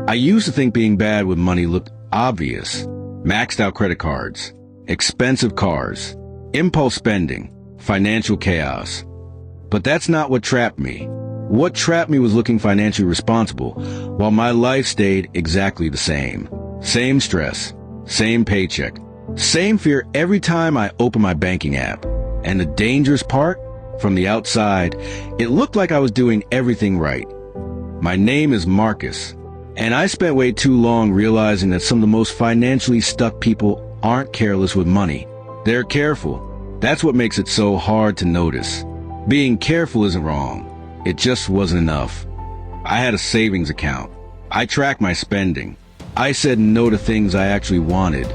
I used to think being bad with money looked obvious. Maxed out credit cards, expensive cars, impulse spending, financial chaos. But that's not what trapped me. What trapped me was looking financially responsible, while my life stayed exactly the same. Same stress, same paycheck, same fear every time I opened my banking app. And the dangerous part? From the outside, it looked like I was doing everything right. My name is Marcus, and I spent way too long realizing that some of the most financially stuck people aren't careless with money. They're careful. That's what makes it so hard to notice. Being careful isn't wrong. It just wasn't enough. I had a savings account. I tracked my spending. I said no to things I actually wanted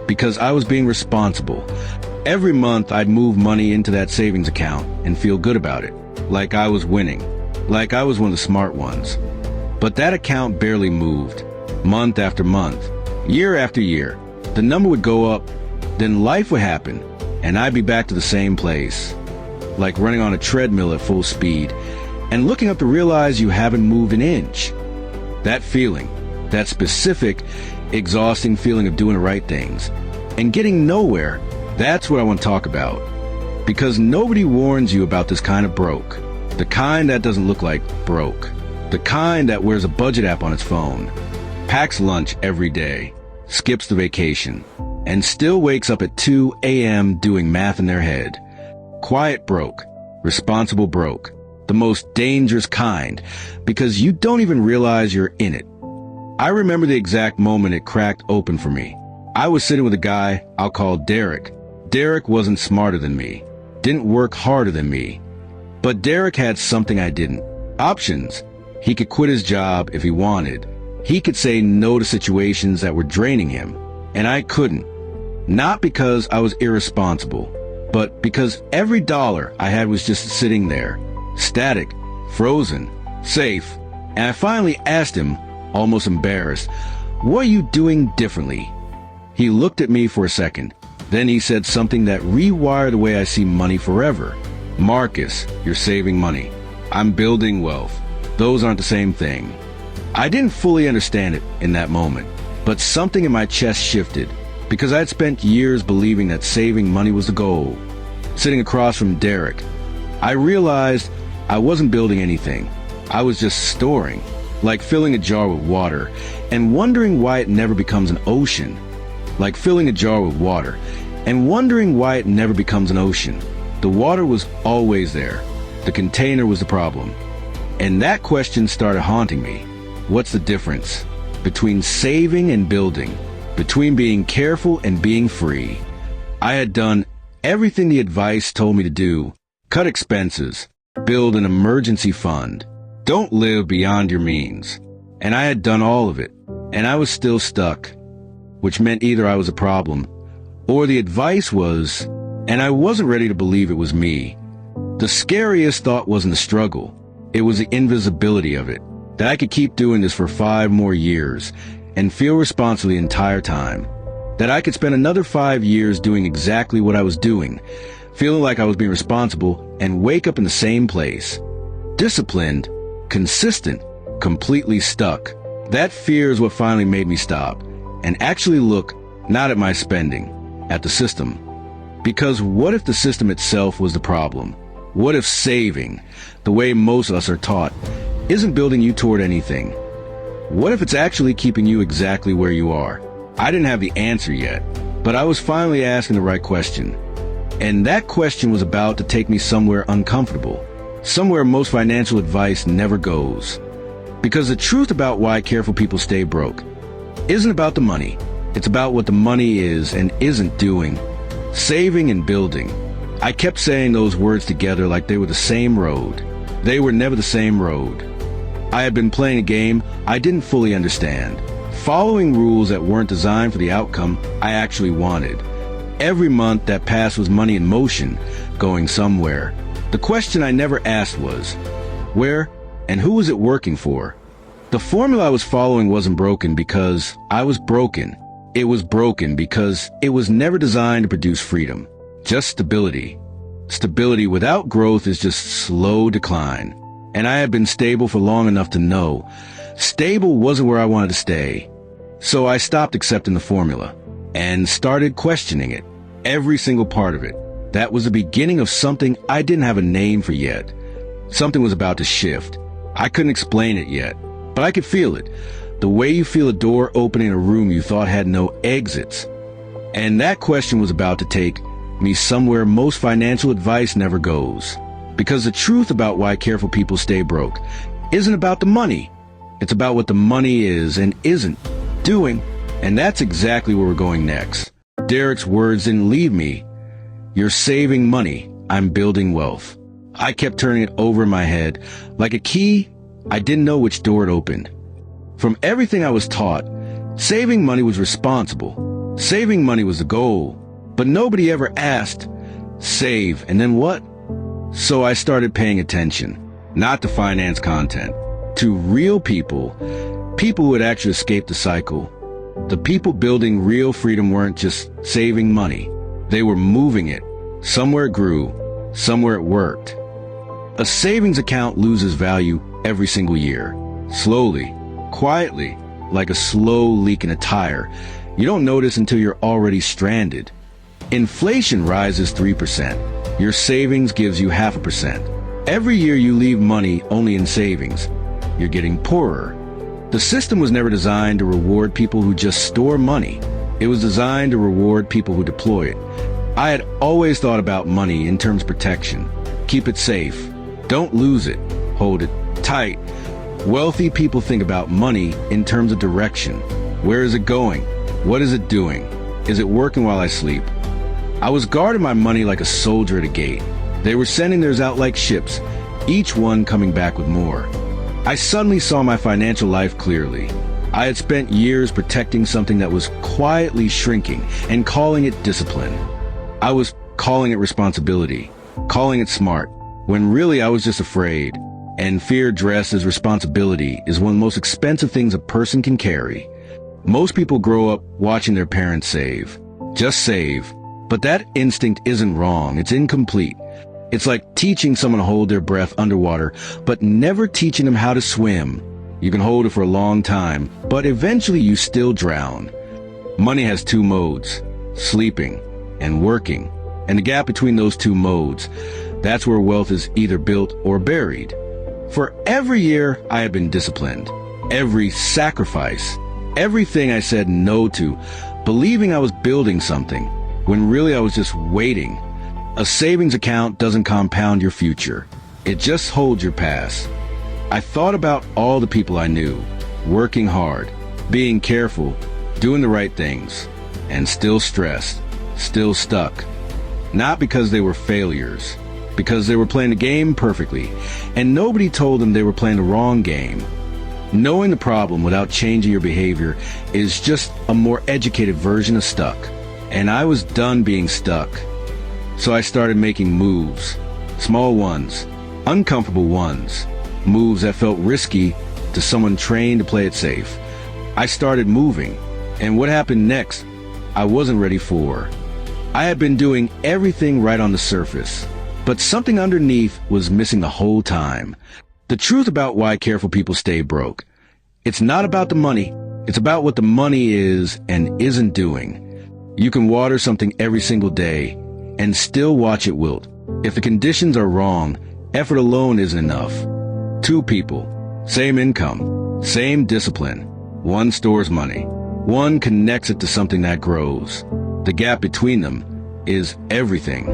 because I was being responsible. Every month I'd move money into that savings account and feel good about it, like I was winning, like I was one of the smart ones. But that account barely moved, month after month, year after year. The number would go up, then life would happen, and I'd be back to the same place, like running on a treadmill at full speed, and looking up to realize you haven't moved an inch. That feeling, that specific, exhausting feeling of doing the right things and getting nowhere, that's what I want to talk about. Because nobody warns you about this kind of broke. The kind that doesn't look like broke. The kind that wears a budget app on its phone, packs lunch every day, skips the vacation, and still wakes up at 2 a.m. doing math in their head. Quiet broke, responsible broke, the most dangerous kind, because you don't even realize you're in it. I remember the exact moment it cracked open for me. I was sitting with a guy I'll call Derek. Derek wasn't smarter than me, didn't work harder than me, but Derek had something I didn't. Options. He could quit his job if he wanted. He could say no to situations that were draining him, and I couldn't. Not because I was irresponsible, but because every dollar I had was just sitting there, static, frozen, safe. And I finally asked him, almost embarrassed, "What are you doing differently?" He looked at me for a second. Then he said something that rewired the way I see money forever. "Marcus, you're saving money. I'm building wealth. Those aren't the same thing." I didn't fully understand it in that moment, but something in my chest shifted because I'd spent years believing that saving money was the goal. Sitting across from Derek, I realized I wasn't building anything. I was just storing, like filling a jar with water and wondering why it never becomes an ocean. Like filling a jar with water and wondering why it never becomes an ocean. The water was always there. The container was the problem. And that question started haunting me. What's the difference between saving and building? Between being careful and being free? I had done everything the advice told me to do. Cut expenses. Build an emergency fund. Don't live beyond your means. And I had done all of it. And I was still stuck. Which meant either I was a problem, or the advice was, and I wasn't ready to believe it was me. The scariest thought wasn't the struggle. It was the invisibility of it. That I could keep doing this for 5 more years and feel responsible the entire time. That I could spend another 5 years doing exactly what I was doing, feeling like I was being responsible, and wake up in the same place. Disciplined, consistent, completely stuck. That fear is what finally made me stop and actually look not at my spending, at the system. Because what if the system itself was the problem? What if saving, the way most of us are taught, isn't building you toward anything? What if it's actually keeping you exactly where you are? I didn't have the answer yet, but I was finally asking the right question. And that question was about to take me somewhere uncomfortable, somewhere most financial advice never goes. Because the truth about why careful people stay broke isn't about the money. It's about what the money is and isn't doing. Saving and building. I kept saying those words together like they were the same road. They were never the same road. I had been playing a game I didn't fully understand, following rules that weren't designed for the outcome I actually wanted. Every month that passed was money in motion, going somewhere. The question I never asked was, where and who was it working for? The formula I was following wasn't broken because I was broken. It was broken because it was never designed to produce freedom, just stability. Stability without growth is just slow decline. And I had been stable for long enough to know Stable wasn't where I wanted to stay. So I stopped accepting the formula and started questioning it, every single part of it. That was the beginning of something I didn't have a name for yet. Something was about to shift. I couldn't explain it yet, but I could feel it. The way you feel a door opening in a room you thought had no exits. And that question was about to take me somewhere most financial advice never goes. Because the truth about why careful people stay broke isn't about the money. It's about what the money is and isn't doing. And that's exactly where we're going next. Derek's words didn't leave me. You're saving money. I'm building wealth. I kept turning it over in my head. Like a key, I didn't know which door it opened. From everything I was taught, saving money was responsible. Saving money was the goal. But nobody ever asked, save, and then what? So I started paying attention, not to finance content, to real people, people who had actually escaped the cycle. The people building real freedom weren't just saving money. They were moving it. Somewhere it grew, somewhere it worked. A savings account loses value every single year. Slowly, quietly, like a slow leak in a tire. You don't notice until you're already stranded. Inflation rises 3%. Your savings gives you 0.5%. Every year you leave money only in savings, you're getting poorer. The system was never designed to reward people who just store money. It was designed to reward people who deploy it. I had always thought about money in terms of protection. Keep it safe. Don't lose it. Hold it tight. Wealthy people think about money in terms of direction. Where is it going? What is it doing? Is it working while I sleep? I was guarding my money like a soldier at a gate. They were sending theirs out like ships, each one coming back with more. I suddenly saw my financial life clearly. I had spent years protecting something that was quietly shrinking and calling it discipline. I was calling it responsibility, calling it smart, when really I was just afraid. And fear dressed as responsibility is one of the most expensive things a person can carry. Most people grow up watching their parents save. Just save. But that instinct isn't wrong. It's incomplete. It's like teaching someone to hold their breath underwater, but never teaching them how to swim. You can hold it for a long time, but eventually you still drown. Money has two modes, sleeping and working. And the gap between those two modes, that's where wealth is either built or buried. For every year, I have been disciplined. Every sacrifice, everything I said no to, believing I was building something, when really I was just waiting. A savings account doesn't compound your future. It just holds your past. I thought about all the people I knew, working hard, being careful, doing the right things, and still stressed, still stuck. Not because they were failures, because they were playing the game perfectly, and nobody told them they were playing the wrong game. Knowing the problem without changing your behavior is just a more educated version of stuck. And I was done being stuck. So I started making moves. Small ones, uncomfortable ones, moves that felt risky to someone trained to play it safe. I started moving, and what happened next, I wasn't ready for. I had been doing everything right on the surface, but something underneath was missing the whole time. The truth about why careful people stay broke. It's not about the money. It's about what the money is and isn't doing. You can water something every single day and still watch it wilt. If the conditions are wrong, effort alone isn't enough. Two people, same income, same discipline. One stores money. One connects it to something that grows. The gap between them is everything.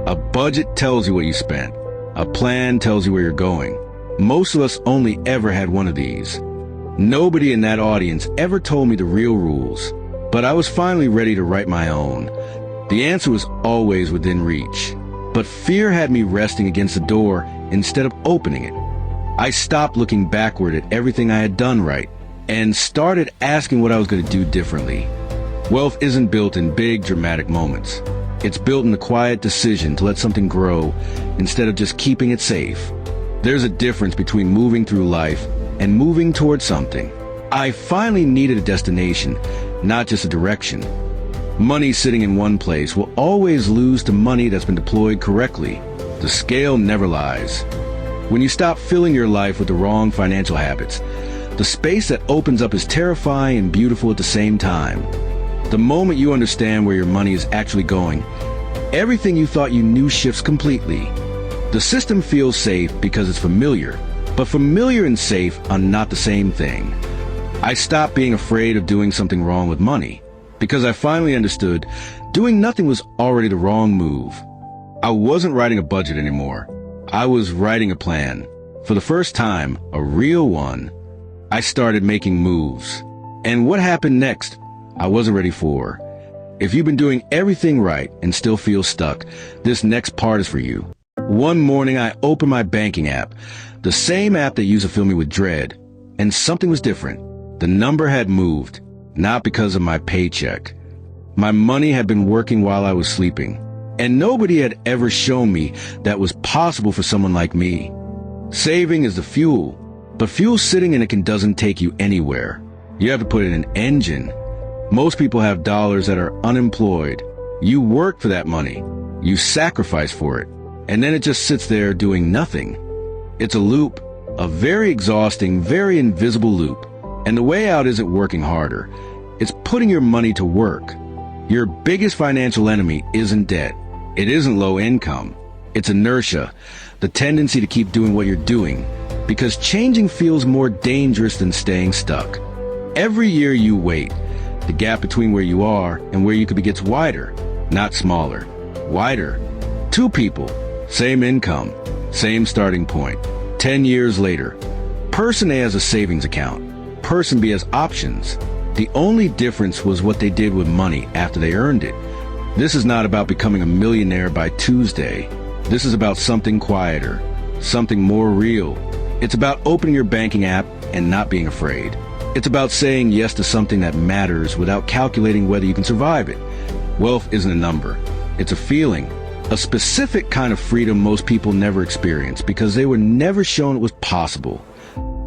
A budget tells you what you spent. A plan tells you where you're going. Most of us only ever had one of these. Nobody in that audience ever told me the real rules. But I was finally ready to write my own. The answer was always within reach. But fear had me resting against the door instead of opening it. I stopped looking backward at everything I had done right and started asking what I was going to do differently. Wealth isn't built in big, dramatic moments. It's built in the quiet decision to let something grow instead of just keeping it safe. There's a difference between moving through life and moving towards something. I finally needed a destination, not just a direction. Money sitting in one place will always lose to money that's been deployed correctly. The scale never lies. When you stop filling your life with the wrong financial habits, The space that opens up is terrifying and beautiful at the same time. The moment you understand where your money is actually going, everything you thought you knew shifts completely. The system feels safe because it's familiar, but familiar and safe are not the same thing. I stopped being afraid of doing something wrong with money because I finally understood doing nothing was already the wrong move. I wasn't writing a budget anymore. I was writing a plan. For the first time, a real one. I started making moves. And what happened next, I wasn't ready for. If you've been doing everything right and still feel stuck, this next part is for you. One morning, I opened my banking app, the same app that used to fill me with dread, and something was different. The number had moved, not because of my paycheck. My money had been working while I was sleeping, and nobody had ever shown me that was possible for someone like me. Saving is the fuel, but fuel sitting in it doesn't take you anywhere. You have to put in an engine. Most people have dollars that are unemployed. You work for that money. You sacrifice for it. And then it just sits there doing nothing. It's a loop, a very exhausting, very invisible loop. And the way out isn't working harder. It's putting your money to work. Your biggest financial enemy isn't debt. It isn't low income. It's inertia, the tendency to keep doing what you're doing, because changing feels more dangerous than staying stuck. Every year you wait, the gap between where you are and where you could be gets wider, not smaller. Wider. 2 people, same income, same starting point. 10 years later, person A has a savings account. Person B has options. The only difference was what they did with money after they earned it. This is not about becoming a millionaire by Tuesday. This is about something quieter, something more real. It's about opening your banking app and not being afraid. It's about saying yes to something that matters without calculating whether you can survive it. Wealth isn't a number. It's a feeling, a specific kind of freedom most people never experience because they were never shown it was possible.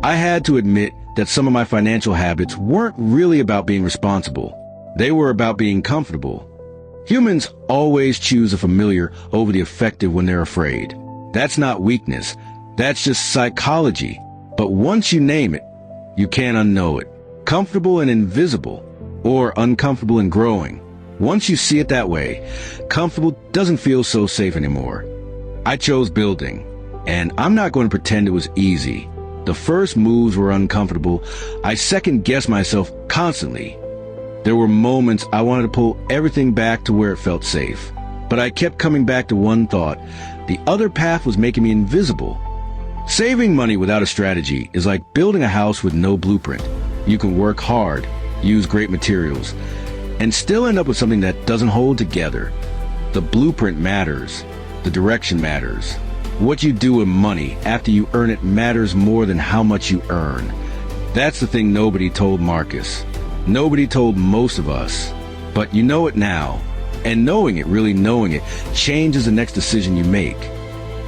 I had to admit that some of my financial habits weren't really about being responsible. They were about being comfortable. Humans always choose the familiar over the effective when they're afraid. That's not weakness. That's just psychology. But once you name it, you can't unknow it. Comfortable and invisible, or uncomfortable and growing. Once you see it that way, comfortable doesn't feel so safe anymore. I chose building, and I'm not going to pretend it was easy. The first moves were uncomfortable. I second-guessed myself constantly. There were moments I wanted to pull everything back to where it felt safe. But I kept coming back to one thought. The other path was making me invisible. Saving money without a strategy is like building a house with no blueprint. You can work hard, use great materials, and still end up with something that doesn't hold together. The blueprint matters. The direction matters. What you do with money after you earn it matters more than how much you earn. That's the thing nobody told Marcus. Nobody told most of us. But you know it now. And knowing it, really knowing it, changes the next decision you make.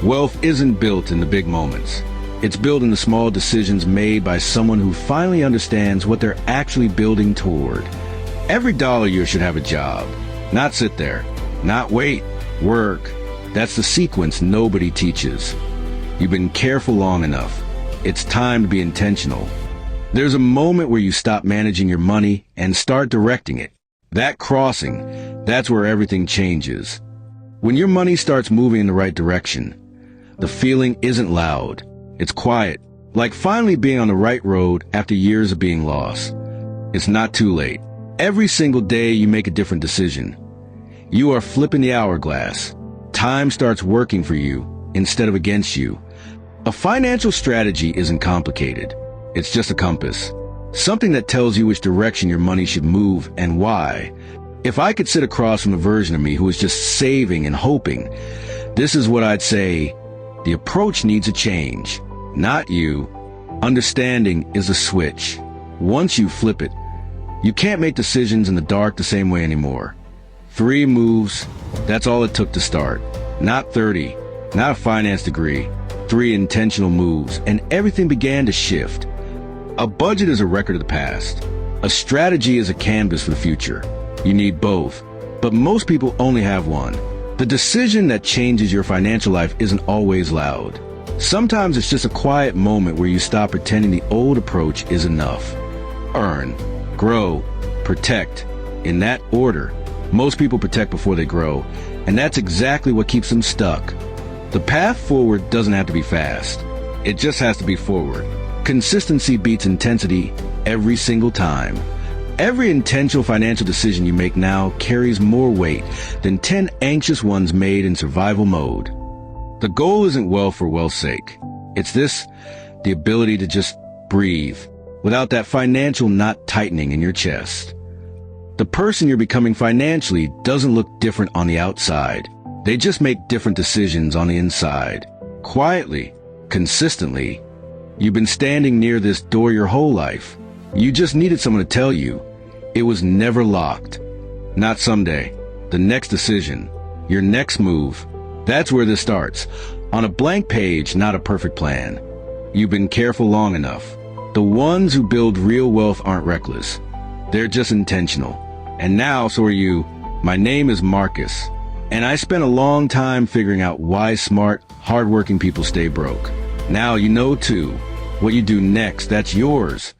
Wealth isn't built in the big moments. It's built in the small decisions made by someone who finally understands what they're actually building toward. Every dollar you should have a job. Not sit there. Not wait. Work. That's the sequence nobody teaches. You've been careful long enough. It's time to be intentional. There's a moment where you stop managing your money and start directing it. That crossing, that's where everything changes. When your money starts moving in the right direction, the feeling isn't loud. It's quiet, like finally being on the right road after years of being lost. It's not too late. Every single day you make a different decision. You are flipping the hourglass. Time starts working for you instead of against you. A financial strategy isn't complicated. It's just a compass. Something that tells you which direction your money should move and why. If I could sit across from a version of me who was just saving and hoping, this is what I'd say. The approach needs a change. Not you. Understanding is a switch. Once you flip it, you can't make decisions in the dark the same way anymore. 3 moves, that's all it took to start. Not 30, not a finance degree. 3 intentional moves, and everything began to shift. A budget is a record of the past. A strategy is a canvas for the future. You need both, but most people only have one. The decision that changes your financial life isn't always loud. Sometimes it's just a quiet moment where you stop pretending the old approach is enough. Earn, grow, protect. In that order. Most people protect before they grow, and that's exactly what keeps them stuck. The path forward doesn't have to be fast. It just has to be forward. Consistency beats intensity every single time. Every intentional financial decision you make now carries more weight than 10 anxious ones made in survival mode. The goal isn't wealth for wealth's sake. It's the ability to just breathe without that financial knot tightening in your chest. The person you're becoming financially doesn't look different on the outside. They just make different decisions on the inside. Quietly, consistently. You've been standing near this door your whole life. You just needed someone to tell you. It was never locked. Not someday. The next decision. Your next move. That's where this starts. On a blank page, not a perfect plan. You've been careful long enough. The ones who build real wealth aren't reckless. They're just intentional. And now, so are you. My name is Marcus. And I spent a long time figuring out why smart, hardworking people stay broke. Now you know too. What you do next, that's yours.